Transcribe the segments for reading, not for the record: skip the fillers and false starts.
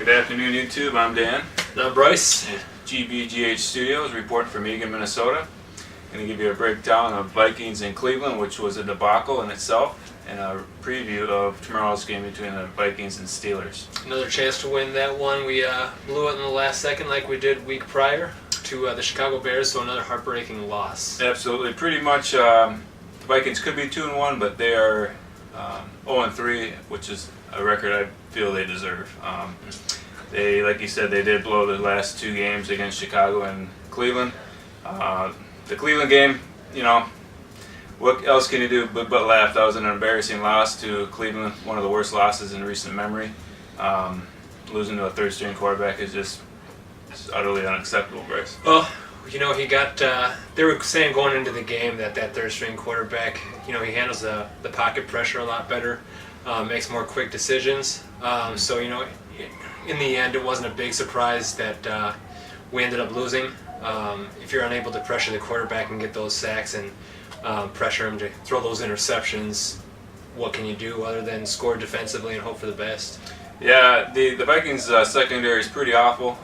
Good afternoon, YouTube. I'm Dan. And I'm Bryce. GBGH Studios, reporting from Haeg, Minnesota. Going to give you a breakdown of Vikings in Cleveland, which was a debacle in itself, and a preview of tomorrow's game between the Vikings and Steelers. Another chance to win that one. We blew it in the last second like we did week prior to the Chicago Bears, so another heartbreaking loss. Absolutely. Pretty much the Vikings could be 2-1, but they are 0-3, which is a record I feel they deserve. They, like you said, they did blow the last two games against Chicago and Cleveland. The Cleveland game, you know, what else can you do but laugh? That was an embarrassing loss to Cleveland, one of the worst losses in recent memory. Losing to a third-string quarterback is just utterly unacceptable, Bryce. Well, you know, he got, they were saying going into the game that third-string quarterback, you know, he handles the pocket pressure a lot better, makes more quick decisions. So, you know, in the end, it wasn't a big surprise that we ended up losing. If you're unable to pressure the quarterback and get those sacks and pressure him to throw those interceptions, what can you do other than score defensively and hope for the best? Yeah, the Vikings secondary is pretty awful.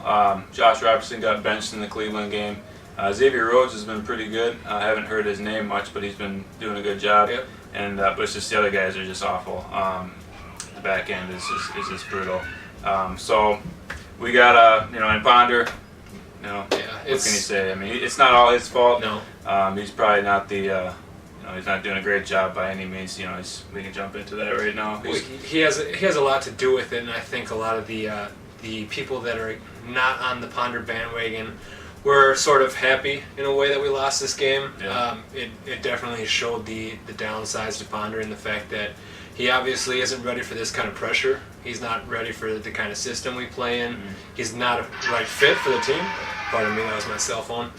Josh Robertson got benched in the Cleveland game. Xavier Rhodes has been pretty good. I haven't heard his name much, but he's been doing a good job. Yep. And but it's just the other guys are just awful. The back end is just brutal. So we got you know, and Ponder. You know, yeah, what can you say? I mean, it's not all his fault. No. He's probably not the. You know, he's not doing a great job by any means. You know, we can jump into that right now. Well, he has a lot to do with it, and I think a lot of the people that are not on the Ponder bandwagon were sort of happy in a way that we lost this game. Yeah. It definitely showed the downsides to Ponder in the fact that he obviously isn't ready for this kind of pressure. He's not ready for the kind of system we play in. Mm-hmm. He's not a right fit for the team. Pardon me, that was my cell phone.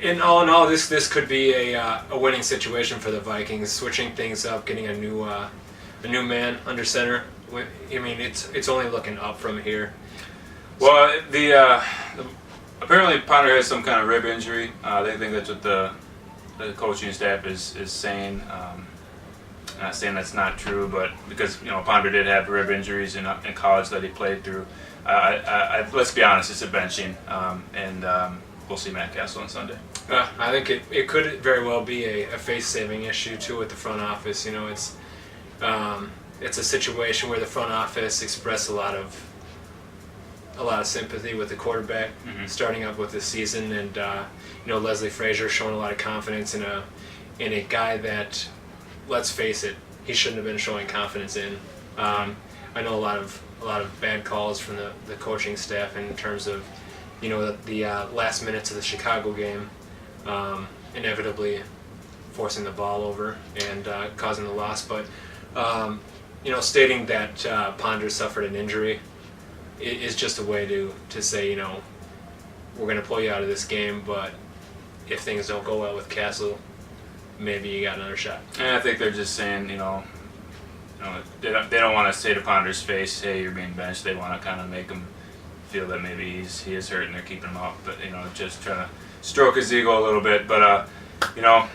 And all in all, this could be a winning situation for the Vikings. Switching things up, getting a new man under center. I mean, it's only looking up from here. Well, apparently Ponder has some kind of rib injury. They think that's what the coaching staff is saying. Not saying that's not true, but because, you know, Ponder did have rib injuries in college that he played through. Let's be honest, it's a benching, and we'll see Matt Cassel on Sunday. I think it could very well be a face-saving issue too with the front office. You know, it's a situation where the front office expressed a lot of sympathy with the quarterback, mm-hmm. starting up with the season, and you know, Leslie Frazier showing a lot of confidence in a guy that, let's face it, he shouldn't have been showing confidence in. I know a lot of bad calls from the coaching staff in terms of, you know, the last minutes of the Chicago game, inevitably forcing the ball over and causing the loss. But you know, stating that Ponder suffered an injury is just a way to say, you know, we're going to pull you out of this game, but if things don't go well with Cassel, maybe you got another shot. And I think they're just saying, you know, they don't want to say to Ponder's face, hey, you're being benched. They want to kind of make him feel that maybe he is hurt and they're keeping him out. But, you know, just trying to stroke his ego a little bit. But, you know,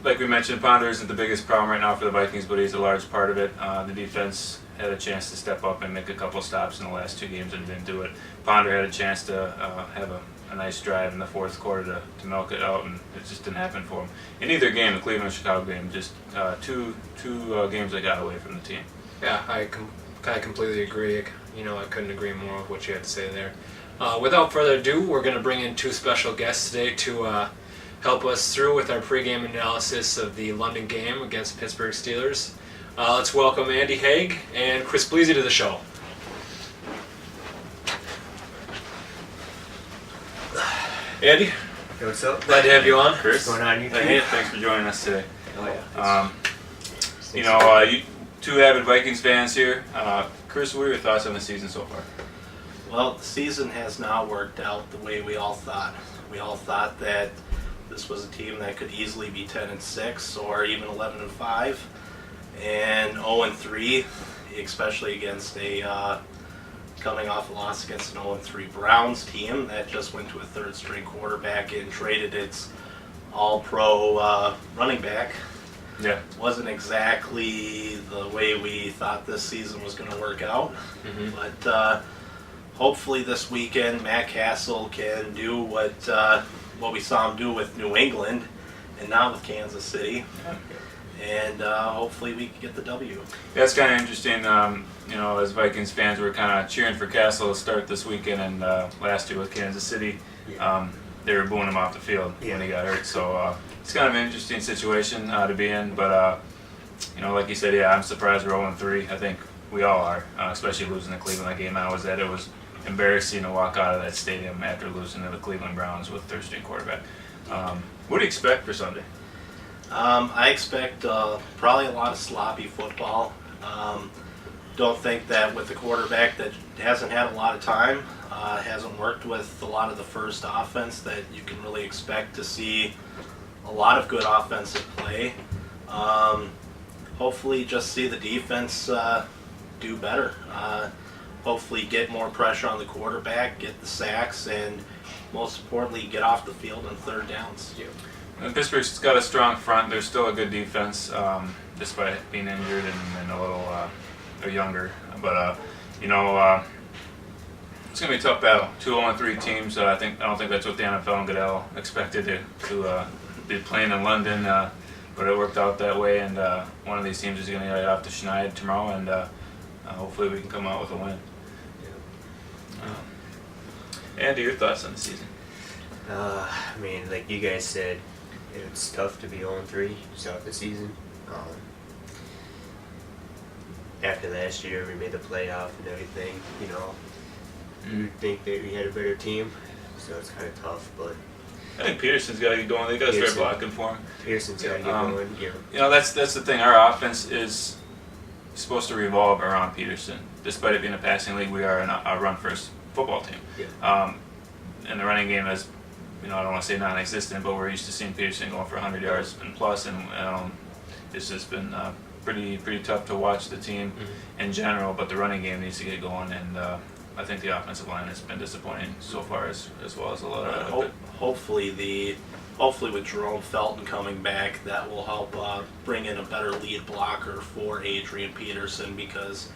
like we mentioned, Ponder isn't the biggest problem right now for the Vikings, but he's a large part of it. The defense had a chance to step up and make a couple stops in the last two games and didn't do it. Ponder had a chance to have a nice drive in the fourth quarter to milk it out, and it just didn't happen for him. In either game, the Cleveland and Chicago game, just two games that got away from the team. Yeah, I completely agree. You know, I couldn't agree more with what you had to say there. Without further ado, we're going to bring in two special guests today to help us through with our pregame analysis of the London game against Pittsburgh Steelers. Let's welcome Andy Haeg and Chris Bliese to the show. Andy, Hey, what's up? glad to have you on. Chris, What's going on, you two? hey, thanks for joining us today. Oh yeah. You know, you two avid Vikings fans here. Chris, what are your thoughts on the season so far? Well, the season has not worked out the way we all thought. We all thought that this was a team that could easily be 10-6 or even 11-5, and 0-3, especially against a coming off a loss against an 0-3 Browns team that just went to a third-string quarterback and traded its all-pro running back Yeah. Wasn't exactly the way we thought this season was going to work out. But hopefully this weekend, Matt Cassel can do what we saw him do with New England and not with Kansas City. And hopefully we can get the W. Yeah, it's kind of interesting. As Vikings fans, we're kind of cheering for Cassel to start this weekend, and last year with Kansas City, they were booing him off the field when he got hurt. So it's kind of an interesting situation to be in. But like you said, I'm surprised we're 0-3. I think we all are, especially losing the Cleveland game I was at. It was embarrassing to walk out of that stadium after losing to the Cleveland Browns with third-string quarterback. What do you expect for Sunday? I expect probably a lot of sloppy football. Don't think that with the quarterback that hasn't had a lot of time, hasn't worked with a lot of the first offense, that you can really expect to see a lot of good offensive play. Hopefully just see the defense do better. Hopefully get more pressure on the quarterback, get the sacks, and most importantly, get off the field on third downs. Pittsburgh's got a strong front. They're still a good defense, despite being injured and a little they're younger. But it's gonna be a tough battle. 2 0-3 teams. I don't think that's what the NFL and Goodell expected to be playing in London, but it worked out that way. And one of these teams is gonna get off to Schneid tomorrow, and hopefully we can come out with a win. Andy, your thoughts on the season? Like you guys said, it's tough to be 0-3 to start the season. After last year, we made the playoff and everything. You'd think that we had a better team, so it's kind of tough. But I think Peterson's got to get going. They got to start blocking for him. Peterson's got to get going. That's the thing. Our offense is supposed to revolve around Peterson. Despite it being a passing league, we are a run-first football team. And the running game is, I don't want to say non-existent, but we're used to seeing Peterson going for 100 yards and plus, and it's just been pretty tough to watch the team in general. But the running game needs to get going, and I think the offensive line has been disappointing so far, as well as a lot of. Hopefully with Jerome Felton coming back, that will help bring in a better lead blocker for Adrian Peterson, because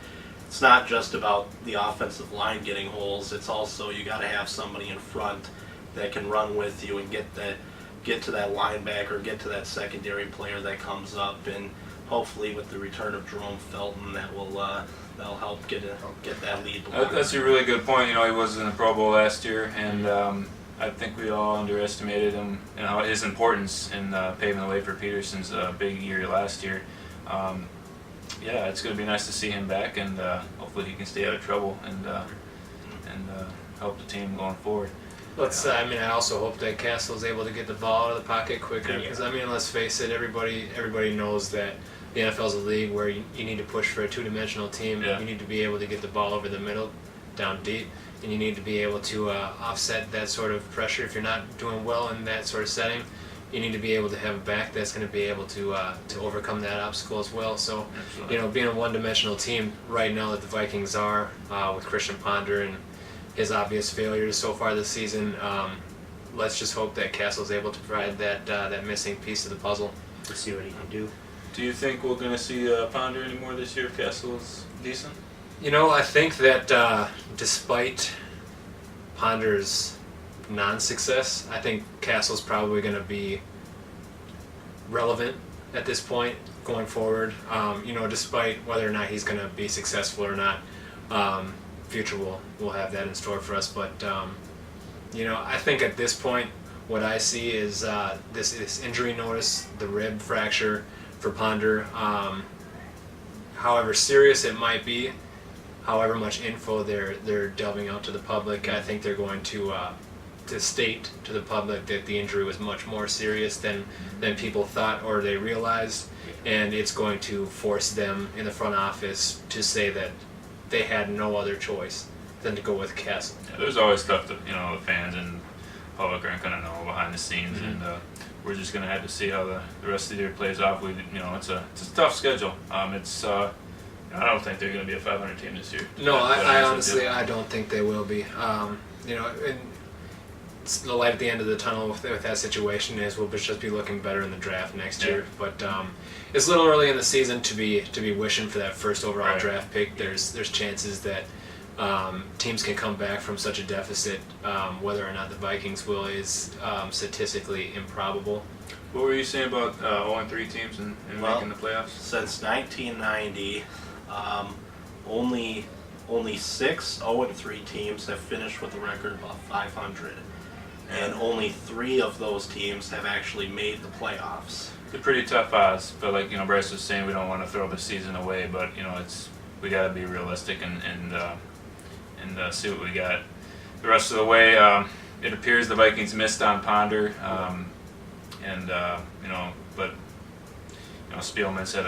it's not just about the offensive line getting holes. It's also you got to have somebody in front that can run with you and get to that linebacker, get to that secondary player that comes up, and hopefully with the return of Jerome Felton, that'll help get that lead blocker. That's a really good point. He was in the Pro Bowl last year, and I think we all underestimated him, his importance in paving the way for Peterson's big year last year. It's going to be nice to see him back, and hopefully he can stay out of trouble and help the team going forward. I also hope that Cassel's able to get the ball out of the pocket quicker, because let's face it, everybody knows that the NFL's a league where you need to push for a two-dimensional team. You need to be able to get the ball over the middle, down deep, and you need to be able to offset that sort of pressure. If you're not doing well in that sort of setting, you need to be able to have a back that's going to be able to overcome that obstacle as well. So, being a one-dimensional team right now that the Vikings are, with Christian Ponder and his obvious failures so far this season, let's just hope that Cassel's able to provide that missing piece of the puzzle. To see what he can do. Do you think we're going to see Ponder anymore this year if Cassel's decent? I think that despite Ponder's non-success, I think Cassel's probably going to be relevant at this point going forward. Despite whether or not he's going to be successful or not, future will have that in store for us. But I think at this point, what I see is this injury notice, the rib fracture for Ponder. However serious it might be, however much info they're delving out to the public, I think they're going to state to the public that the injury was much more serious than people thought or they realized, and it's going to force them in the front office to say that they had no other choice than to go with Cassel. There's always stuff that the fans and public aren't going to know behind the scenes, and we're just going to have to see how the rest of the year plays off. It's a tough schedule. I don't think they're going to be a 500 team this year. No, I honestly don't think they will be. And the light at the end of the tunnel with that situation is we'll just be looking better in the draft next year. But it's a little early in the season to be wishing for that first overall draft pick. There's chances that teams can come back from such a deficit. Whether or not the Vikings will is statistically improbable. What were you saying about 0-3 teams and making the playoffs? Since 1990, only 6 0-3 teams have finished with a record above 500, and only 3 of those teams have actually made the playoffs. They're pretty tough odds, but like Bryce was saying, we don't want to throw the season away, but we got to be realistic and see what we got. The rest of the way, it appears the Vikings missed on Ponder, but Spielman's had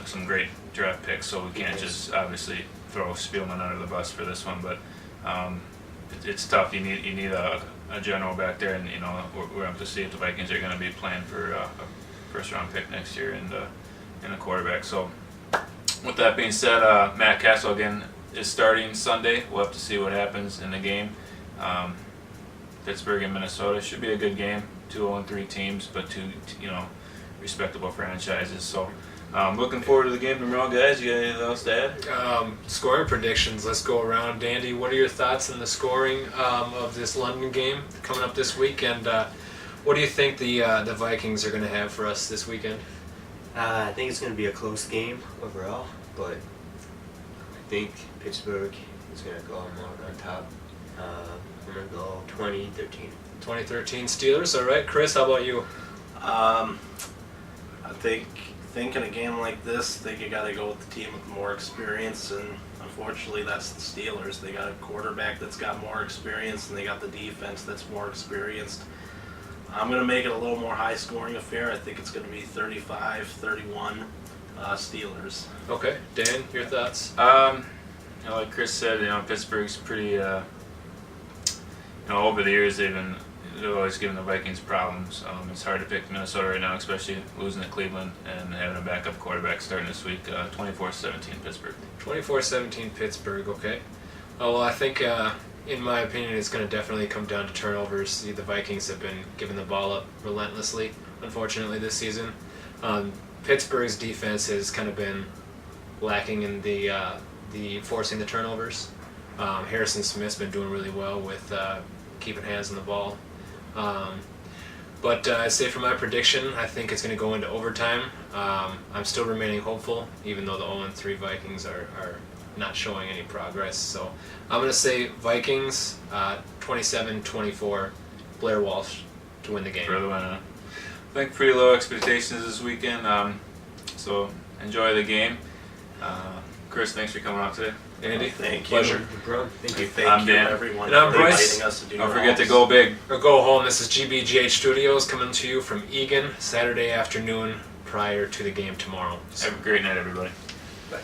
some great draft picks, so we can't just obviously throw Spielman under the bus for this one. But it's tough. You need a general back there, and we're up to see if the Vikings are going to be playing for a first round pick next year and a quarterback. So with that being said, Matt Cassel again is starting Sunday. We'll have to see what happens in the game. Pittsburgh and Minnesota should be a good game. 2 0-3 teams, but two respectable franchises. So looking forward to the game tomorrow, guys. You got anything else to add? Scoring predictions. Let's go around. Dandy, what are your thoughts on the scoring of this London game coming up this week? And what do you think the Vikings are going to have for us this weekend? I think it's going to be a close game overall, but I think Pittsburgh is going to go on top. I'm going to go 2013. 2013 Steelers. All right, Chris, how about you? I think in a game like this, I think you got to go with the team with more experience, and unfortunately, that's the Steelers. They got a quarterback that's got more experience, and they got the defense that's more experienced. I'm going to make it a little more high-scoring affair. I think it's going to be 35-31 Steelers. Okay, Dan, your thoughts? Like Chris said, Pittsburgh's pretty. Over the years they've always given the Vikings problems. It's hard to pick Minnesota right now, especially losing to Cleveland and having a backup quarterback starting this week. 24-17 Pittsburgh. 24-17 Pittsburgh. Okay. Well, I think in my opinion, it's going to definitely come down to turnovers. The Vikings have been giving the ball up relentlessly, unfortunately, this season. Pittsburgh's defense has kind of been lacking in the forcing the turnovers. Harrison Smith's been doing really well with keeping hands on the ball. But I'd say for my prediction, I think it's going to go into overtime. I'm still remaining hopeful, even though the 0-3 Vikings are not showing any progress. So I'm going to say Vikings 27-24, Blair Walsh to win the game. For the win. I think pretty low expectations this weekend, so enjoy the game. Chris, thanks for coming out today. Andy, Thank you. pleasure. Thank you. Thank I'm you, Dan. everyone, And I'm for Bryce. inviting us to do Don't your forget to homes. go big. Or go home. This is GBGH Studios coming to you from Egan Saturday afternoon prior to the game tomorrow. Have a great night, everybody. Bye.